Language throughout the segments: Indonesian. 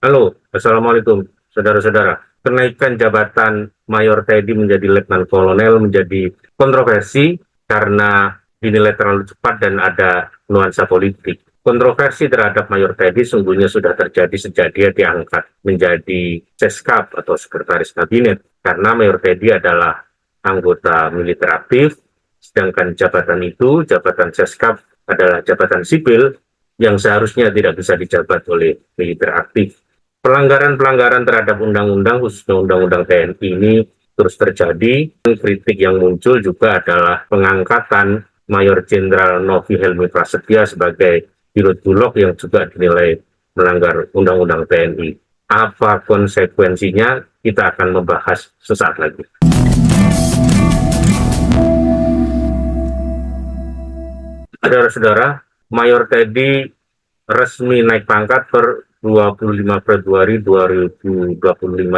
Halo, Assalamualaikum, saudara-saudara. Kenaikan jabatan Mayor Teddy menjadi Letnan Kolonel menjadi kontroversi karena dinilai terlalu cepat dan ada nuansa politik. Kontroversi terhadap Mayor Teddy sungguhnya sudah terjadi sejak dia diangkat menjadi Seskap atau Sekretaris Kabinet, karena Mayor Teddy adalah anggota militer aktif, sedangkan jabatan itu, jabatan Seskap, adalah jabatan sipil yang seharusnya tidak bisa dijabat oleh militer aktif. Pelanggaran-pelanggaran terhadap undang-undang, khususnya undang-undang TNI ini terus terjadi. Kritik yang muncul juga adalah pengangkatan Mayor Jenderal Novi Helmi Prasetya sebagai Dirut Bulog yang juga dinilai melanggar undang-undang TNI. Apa konsekuensinya? Kita akan membahas sesaat lagi. Saudara-saudara, Mayor Teddy resmi naik pangkat per 25 Februari 2025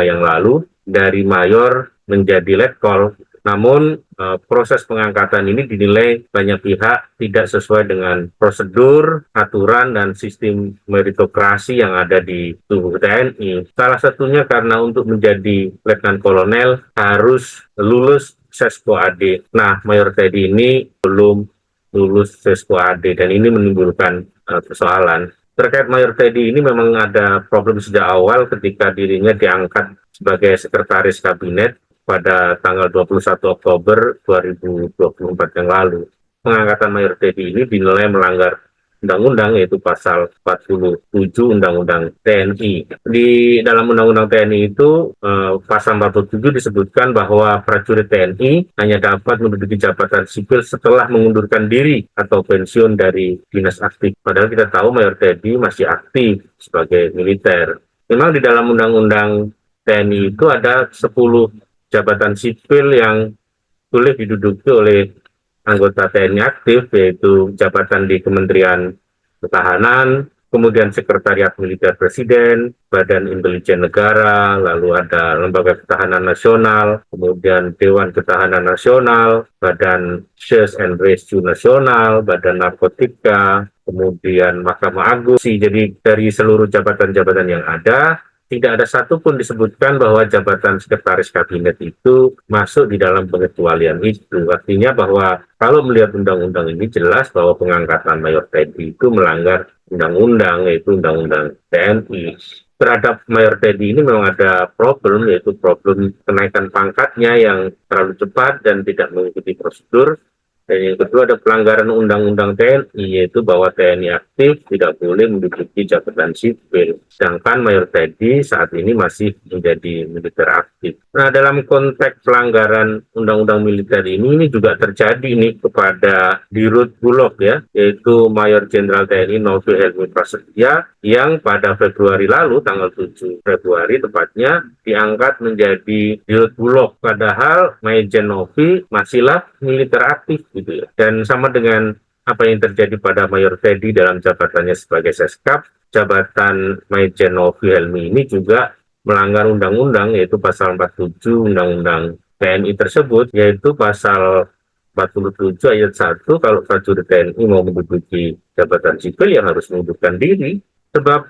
yang lalu dari mayor menjadi letkol. Namun proses pengangkatan ini dinilai banyak pihak tidak sesuai dengan prosedur, aturan, dan sistem meritokrasi yang ada di tubuh TNI. Salah satunya karena untuk menjadi letnan kolonel harus lulus Sesko AD. Nah, Mayor Teddy ini belum lulus Sesko AD dan ini menimbulkan persoalan. Terkait Mayor Teddy ini memang ada problem sejak awal ketika dirinya diangkat sebagai sekretaris kabinet pada tanggal 21 Oktober 2024 yang lalu. Pengangkatan Mayor Teddy ini dinilai melanggar undang-undang, yaitu pasal 47 Undang-Undang TNI. Di dalam Undang-Undang TNI itu pasal 47 disebutkan bahwa prajurit TNI hanya dapat menduduki jabatan sipil setelah mengundurkan diri atau pensiun dari dinas aktif. Padahal kita tahu Mayor Teddy masih aktif sebagai militer. Memang di dalam Undang-Undang TNI itu ada 10 jabatan sipil yang boleh diduduki oleh anggota TNI aktif, yaitu jabatan di Kementerian Pertahanan, kemudian Sekretariat Militer Presiden, Badan Intelijen Negara, lalu ada Lembaga Ketahanan Nasional, kemudian Dewan Ketahanan Nasional, Badan Search and Rescue Nasional, Badan Narkotika, kemudian Mahkamah Agung. Jadi dari seluruh jabatan-jabatan yang ada, tidak ada satupun disebutkan bahwa jabatan sekretaris kabinet itu masuk di dalam pengecualian itu. Artinya bahwa kalau melihat undang-undang ini jelas bahwa pengangkatan Mayor Teddy itu melanggar undang-undang, yaitu undang-undang TNI. Terhadap Mayor Teddy ini memang ada problem, yaitu problem kenaikan pangkatnya yang terlalu cepat dan tidak mengikuti prosedur. Dan yang kedua ada pelanggaran undang-undang TNI, yaitu bahwa TNI aktif tidak boleh menduduki jabatan sipil. Sedangkan Mayor Teddy saat ini masih menjadi militer aktif. Nah, dalam konteks pelanggaran undang-undang militer ini juga terjadi nih kepada Dirut Bulog ya, yaitu Mayor Jenderal TNI Novi Helmi Prasetya yang pada Februari lalu, tanggal 7 Februari tepatnya, diangkat menjadi Dirut Bulog. Padahal Majen Novi masihlah militer aktif gitu ya. Dan sama dengan apa yang terjadi pada Mayor Teddy dalam jabatannya sebagai Seskap, jabatan Majen Novi Helmi ini juga melanggar undang-undang, yaitu pasal 47 Undang-Undang TNI tersebut, yaitu pasal 47 ayat 1, kalau prajurit TNI mau menduduki jabatan sipil yang harus mengundurkan diri, sebab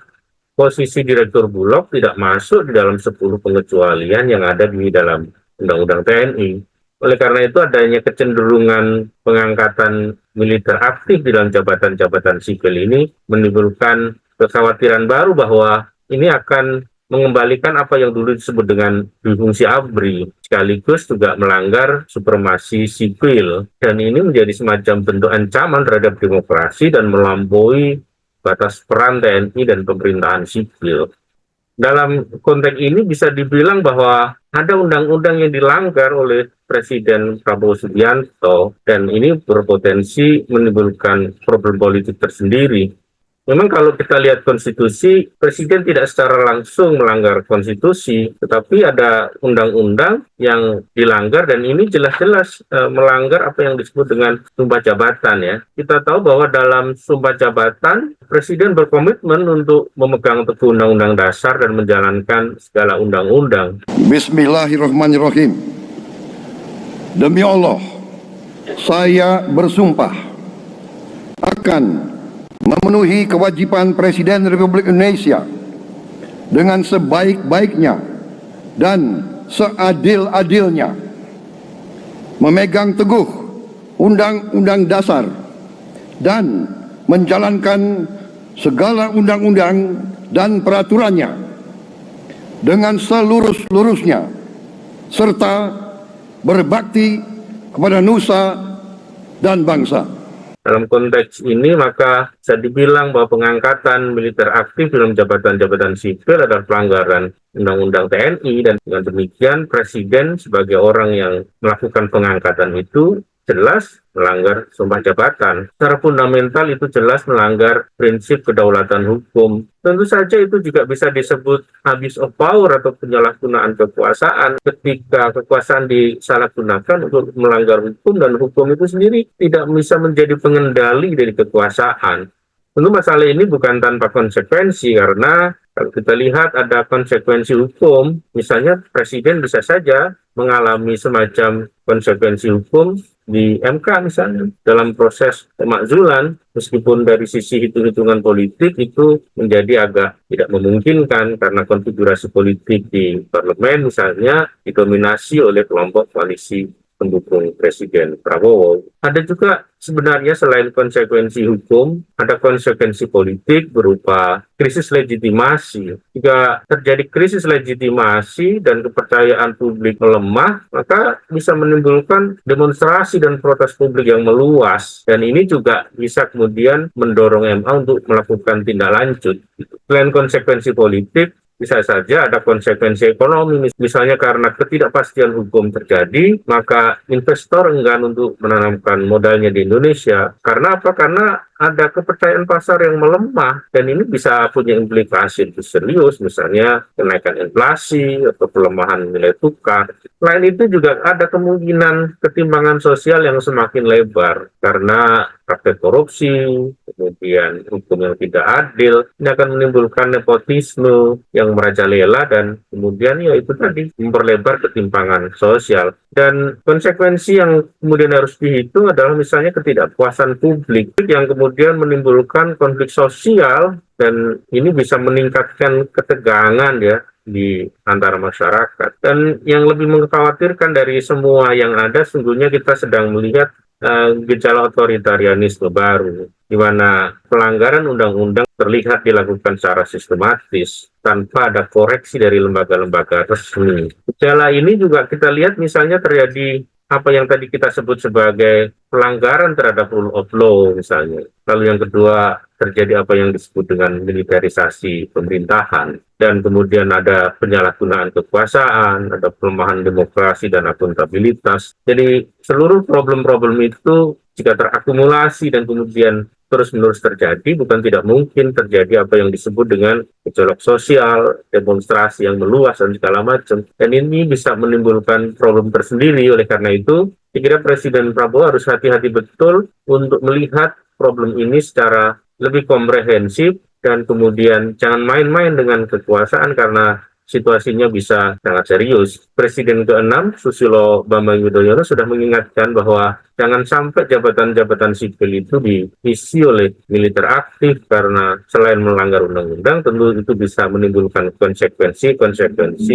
posisi Direktur Bulog tidak masuk di dalam 10 pengecualian yang ada di dalam Undang-Undang TNI. Oleh karena itu adanya kecenderungan pengangkatan militer aktif di dalam jabatan-jabatan sipil ini menimbulkan kekhawatiran baru bahwa ini akan mengembalikan apa yang dulu disebut dengan fungsi ABRI, sekaligus juga melanggar supremasi sipil. Dan ini menjadi semacam bentuk ancaman terhadap demokrasi dan melampaui batas peran TNI dan pemerintahan sipil. Dalam konteks ini bisa dibilang bahwa ada undang-undang yang dilanggar oleh Presiden Prabowo Subianto dan ini berpotensi menimbulkan problem politik tersendiri. Memang kalau kita lihat konstitusi, Presiden tidak secara langsung melanggar konstitusi, tetapi ada undang-undang yang dilanggar dan ini jelas-jelas melanggar apa yang disebut dengan sumpah jabatan ya. Kita tahu bahwa dalam sumpah jabatan, Presiden berkomitmen untuk memegang teguh undang-undang dasar dan menjalankan segala undang-undang. Bismillahirrahmanirrahim. Demi Allah, saya bersumpah akan memenuhi kewajiban Presiden Republik Indonesia dengan sebaik-baiknya dan seadil-adilnya, memegang teguh Undang-Undang Dasar dan menjalankan segala undang-undang dan peraturannya dengan selurus-lurusnya, serta berbakti kepada nusa dan bangsa. Dalam konteks ini maka bisa dibilang bahwa pengangkatan militer aktif dalam jabatan-jabatan sipil adalah pelanggaran Undang-Undang TNI, dan dengan demikian Presiden sebagai orang yang melakukan pengangkatan itu jelas melanggar sumpah jabatan. Secara fundamental itu jelas melanggar prinsip kedaulatan hukum. Tentu saja itu juga bisa disebut abuse of power atau penyalahgunaan kekuasaan ketika kekuasaan disalahgunakan untuk melanggar hukum, dan hukum itu sendiri tidak bisa menjadi pengendali dari kekuasaan. Tentu masalah ini bukan tanpa konsekuensi, karena kalau kita lihat ada konsekuensi hukum, misalnya Presiden bisa saja mengalami semacam konsekuensi hukum di MK misalnya dalam proses pemakzulan, meskipun dari sisi hitung-hitungan politik itu menjadi agak tidak memungkinkan karena konfigurasi politik di parlemen misalnya didominasi oleh kelompok koalisi pendukung Presiden Prabowo. Ada juga sebenarnya selain konsekuensi hukum, ada konsekuensi politik berupa krisis legitimasi. Jika terjadi krisis legitimasi dan kepercayaan publik melemah, maka bisa menimbulkan demonstrasi dan protes publik yang meluas. Dan ini juga bisa kemudian mendorong MA untuk melakukan tindak lanjut. Selain konsekuensi politik, bisa saja ada konsekuensi ekonomi, misalnya karena ketidakpastian hukum terjadi, maka investor enggan untuk menanamkan modalnya di Indonesia. Karena apa? Karena ada kepercayaan pasar yang melemah, dan ini bisa punya implikasi serius, misalnya kenaikan inflasi atau pelemahan nilai tukar. Selain itu juga ada kemungkinan ketimpangan sosial yang semakin lebar, karena praktek korupsi, kemudian hukum yang tidak adil, ini akan menimbulkan nepotisme yang merajalela, dan kemudian ya itu tadi memperlebar ketimpangan sosial. Dan konsekuensi yang kemudian harus dihitung adalah misalnya ketidakpuasan publik yang kemudian menimbulkan konflik sosial, dan ini bisa meningkatkan ketegangan ya di antara masyarakat. Dan yang lebih mengkhawatirkan dari semua yang ada, sungguhnya kita sedang melihat gejala otoritarianisme baru, di mana pelanggaran undang-undang terlihat dilakukan secara sistematis tanpa ada koreksi dari lembaga-lembaga resmi. Gejala ini juga kita lihat misalnya terjadi apa yang tadi kita sebut sebagai pelanggaran terhadap rule of law misalnya. Lalu yang kedua, terjadi apa yang disebut dengan militerisasi pemerintahan, dan kemudian ada penyalahgunaan kekuasaan, ada pelemahan demokrasi dan akuntabilitas. Jadi seluruh problem-problem itu jika terakumulasi dan kemudian terus-menerus terjadi, bukan tidak mungkin terjadi apa yang disebut dengan gejolak sosial, demonstrasi yang meluas, dan segala macam. Dan ini bisa menimbulkan problem tersendiri. Oleh karena itu, saya kira Presiden Prabowo harus hati-hati betul untuk melihat problem ini secara lebih komprehensif, dan kemudian jangan main-main dengan kekuasaan karena situasinya bisa sangat serius. Presiden ke-6, Susilo Bambang Yudhoyono, sudah mengingatkan bahwa jangan sampai jabatan-jabatan sipil itu diisi oleh militer aktif, karena selain melanggar undang-undang, tentu itu bisa menimbulkan konsekuensi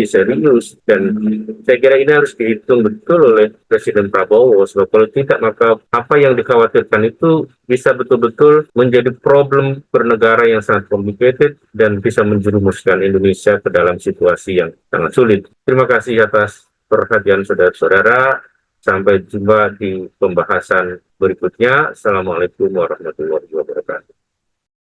serius. Dan saya kira ini harus dihitung betul oleh Presiden Prabowo, sebab kalau tidak maka apa yang dikhawatirkan itu bisa betul-betul menjadi problem bernegara yang sangat complicated dan bisa menjerumuskan Indonesia ke dalam situasi yang sangat sulit. Terima kasih atas perhatian saudara-saudara. Sampai jumpa di pembahasan berikutnya. Assalamualaikum warahmatullahi wabarakatuh.